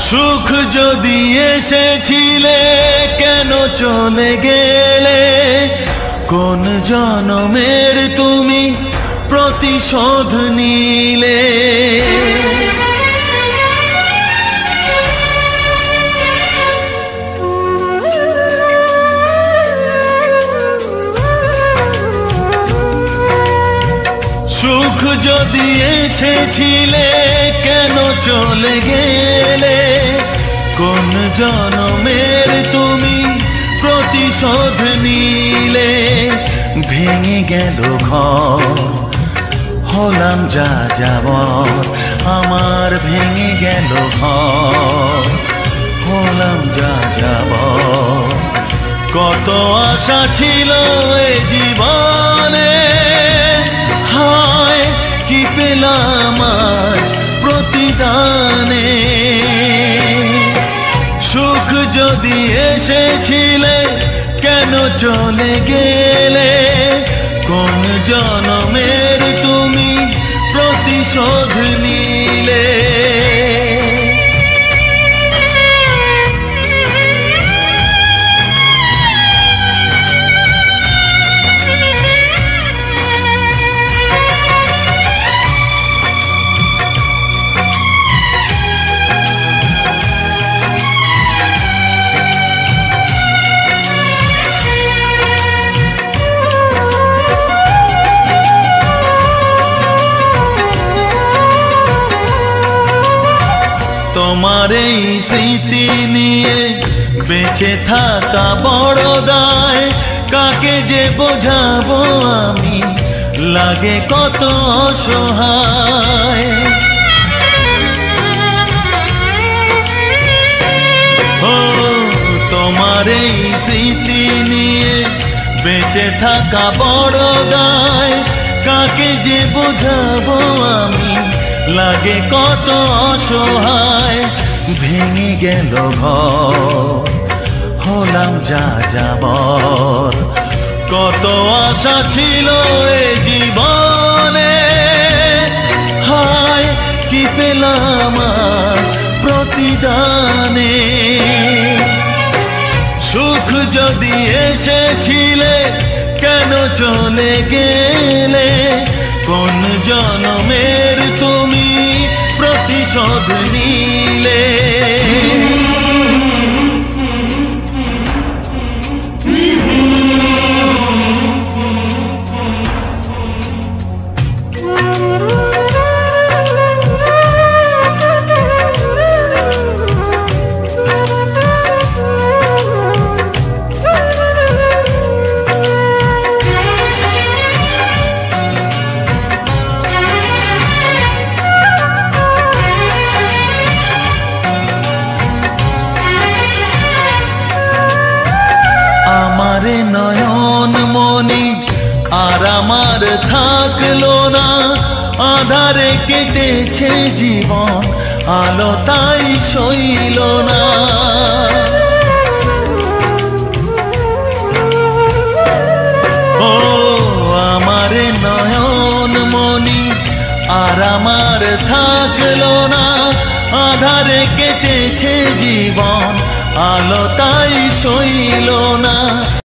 সুখ যদি এসেছিলে কেন চলে গেলে, কোন জনমের তুমি প্রতিশোধ নিলে। সুখ যদি এসেছিলে কেন চলে গেলে, কোন জনমের তুমি প্রতিশোধ নিলে। ভেঙে গেল ঘর, হলাম যা যাবর, আমার ভেঙে গেল ঘর, হলাম যা যাবর। কত আশা ছিল এ জীবনে, হায় কি পেলাম আজ প্রতিদানে। সুখ যদি এসেছিলে কেন চলে গেলে, কোন জনমের তুমি প্রতিশোধ নিলে। তোমার এই স্মৃতি নিয়ে বেঁচে থাকা বড় দায়, কাকে যে বোঝাবো আমি, লাগে কত অসহায়। ও তোমার এই স্মৃতি নিয়ে বেঁচে থাকা বড় দায়, কাকে যে বোঝাবো আমি, লাগে কত অসহায়। ভেঙে গেল ঘর, হলাম যা যাবর, কত আশা ছিল এ জীবনে, হায় কি পেলাম প্রতিদানে। সুখ যদি এসেছিলে কেন চলে গেলে, কোন জনমের তুমি প্রতিশোধ নিলে। আমারে নয়ন মনি আর আমার থাকলো না, আধারে কেটেছে জীবন, আলো তাই সইল না। ও আমারে নয়ন মনি আর আমার থাকলো না, আধারে কেটেছে জীবন, আলো তাই সইল না।